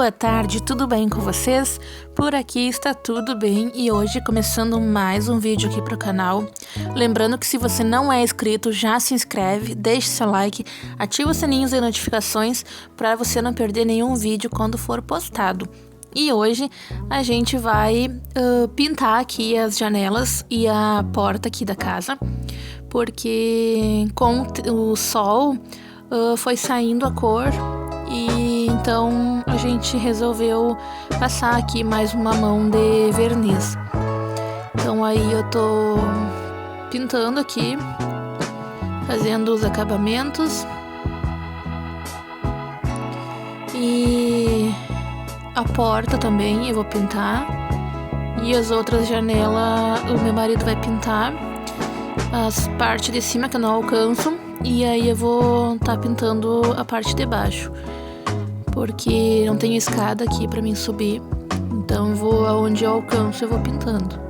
Boa tarde, tudo bem com vocês? Por aqui está tudo bem e hoje começando mais um vídeo aqui para o canal. Lembrando que se você não é inscrito, já se inscreve, deixe seu like, ativa os sininhos e notificações para você não perder nenhum vídeo quando for postado. E hoje a gente vai pintar aqui as janelas e a porta aqui da casa, porque com o sol foi saindo a cor e então a gente resolveu passar aqui mais uma mão de verniz. Então aí eu tô pintando aqui, fazendo os acabamentos e a porta também eu vou pintar e as outras janelas o meu marido vai pintar, as partes de cima que eu não alcanço, e aí eu vou estar pintando a parte de baixo, porque não tenho escada aqui para mim subir, então eu vou aonde eu alcanço eu vou pintando.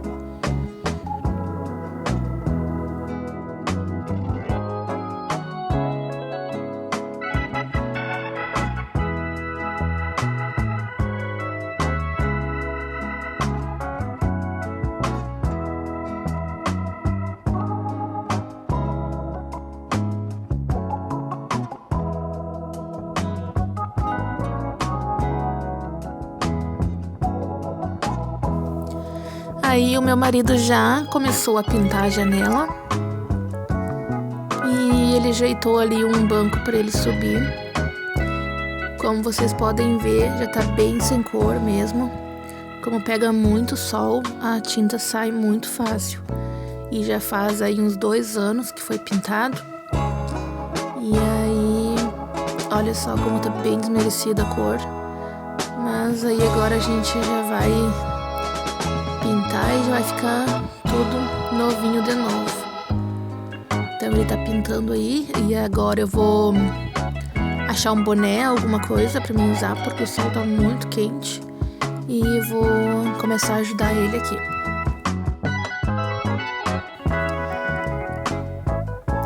Aí o meu marido já começou a pintar a janela e ele ajeitou ali um banco para ele subir. Como vocês podem ver, já tá bem sem cor mesmo. Como pega muito sol, a tinta sai muito fácil. E já faz aí uns 2 anos que foi pintado. E aí, olha só como tá bem desmerecida a cor. Mas aí agora a gente já vai pintar e já vai ficar tudo novinho de novo. Então ele tá pintando aí e agora eu vou achar um boné, alguma coisa pra mim usar, porque o sol tá muito quente, e vou começar a ajudar ele aqui.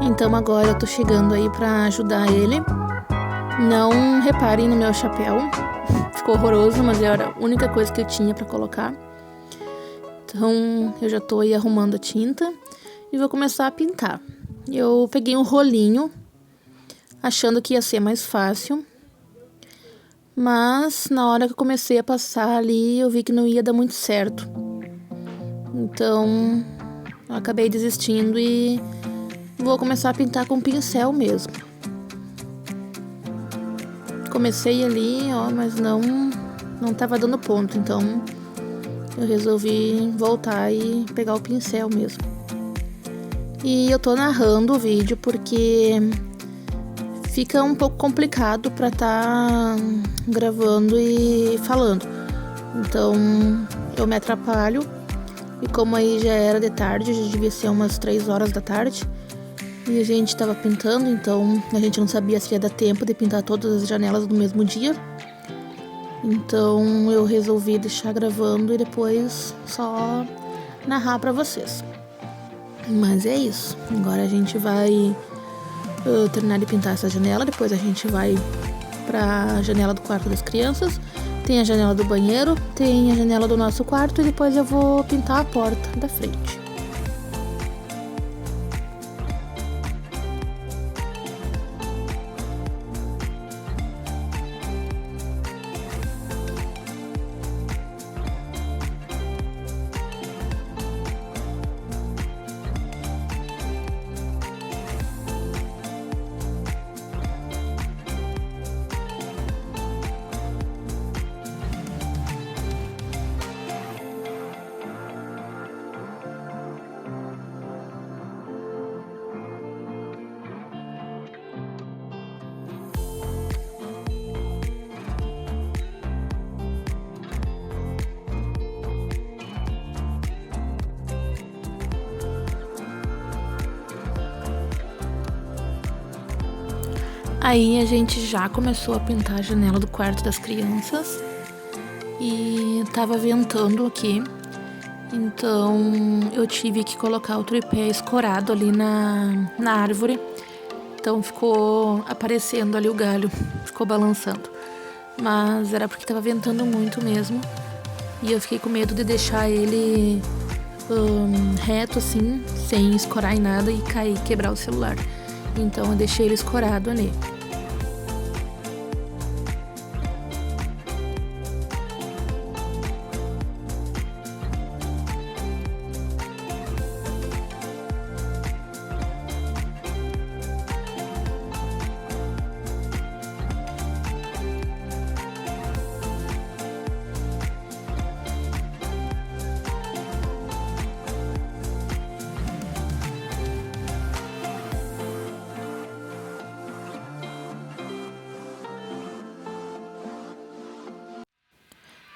Então agora eu tô chegando aí pra ajudar ele. Não reparem no meu chapéu, ficou horroroso, mas era a única coisa que eu tinha pra colocar. Então eu já tô aí arrumando a tinta e vou começar a pintar. Eu peguei um rolinho, achando que ia ser mais fácil, mas na hora que eu comecei a passar ali, eu vi que não ia dar muito certo. Então eu acabei desistindo e vou começar a pintar com pincel mesmo. Comecei ali, ó, mas não tava dando ponto, então eu resolvi voltar e pegar o pincel mesmo. E eu tô narrando o vídeo porque fica um pouco complicado pra tá gravando e falando. Então eu me atrapalho. E como aí já era de tarde, já devia ser umas 3 horas da tarde, e a gente tava pintando, então a gente não sabia se ia dar tempo de pintar todas as janelas no mesmo dia. Então eu resolvi deixar gravando e depois só narrar pra vocês. Mas é isso. Agora a gente vai terminar de pintar essa janela. Depois a gente vai pra janela do quarto das crianças. Tem a janela do banheiro, tem a janela do nosso quarto, e depois eu vou pintar a porta da frente. Aí a gente já começou a pintar a janela do quarto das crianças e tava ventando aqui, então eu tive que colocar o tripé escorado ali na árvore, então ficou aparecendo ali o galho, ficou balançando. mas era porque tava ventando muito mesmo. E eu fiquei com medo de deixar ele reto assim, sem escorar em nada e cair, quebrar o celular. Então eu deixei ele escorado ali.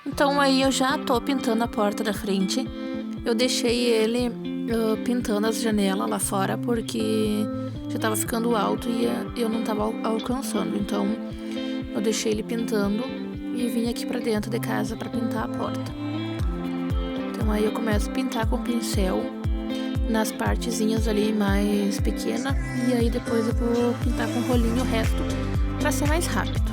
Então aí eu já tô pintando a porta da frente. Eu deixei ele pintando as janelas lá fora porque já tava ficando alto e eu não tava alcançando. Então eu deixei ele pintando e vim aqui pra dentro de casa pra pintar a porta. Então aí eu começo a pintar com o pincel nas partezinhas ali mais pequenas e aí depois eu vou pintar com o rolinho o resto pra ser mais rápido.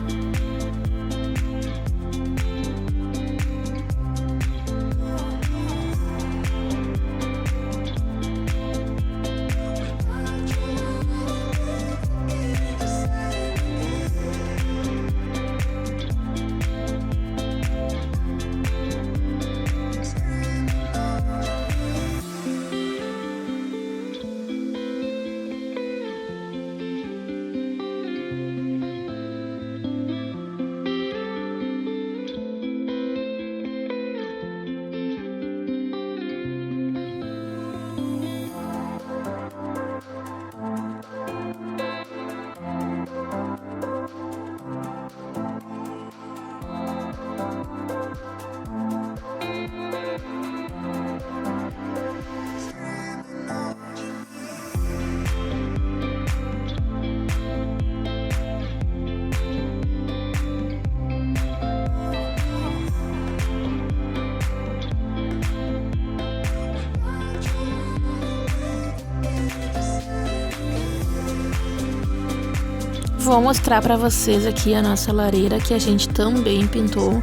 Vou mostrar pra vocês aqui a nossa lareira que a gente também pintou.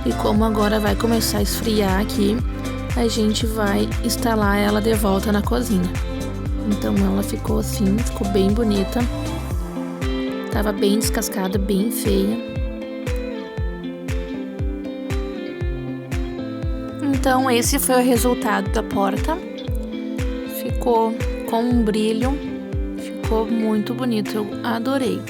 E como agora vai começar a esfriar aqui, a gente vai instalar ela de volta na cozinha. Então ela ficou assim, ficou bem bonita. Tava bem descascada, bem feia. Então esse foi o resultado da porta. Ficou com um brilho, ficou muito bonito, eu adorei.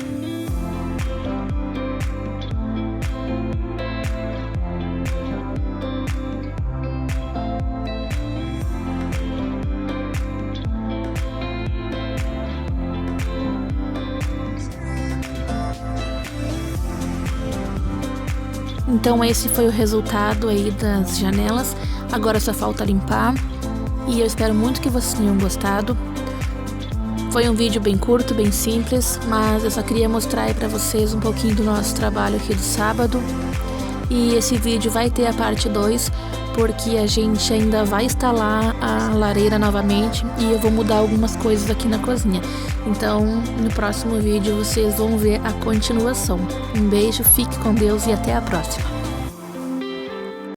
Então esse foi o resultado aí das janelas. Agora só falta limpar. E eu espero muito que vocês tenham gostado. Foi um vídeo bem curto, bem simples, mas eu só queria mostrar aí pra vocês um pouquinho do nosso trabalho aqui do sábado. E esse vídeo vai ter a parte 2, porque a gente ainda vai instalar a lareira novamente e eu vou mudar algumas coisas aqui na cozinha. Então, no próximo vídeo vocês vão ver a continuação. Um beijo, fique com Deus e até a próxima.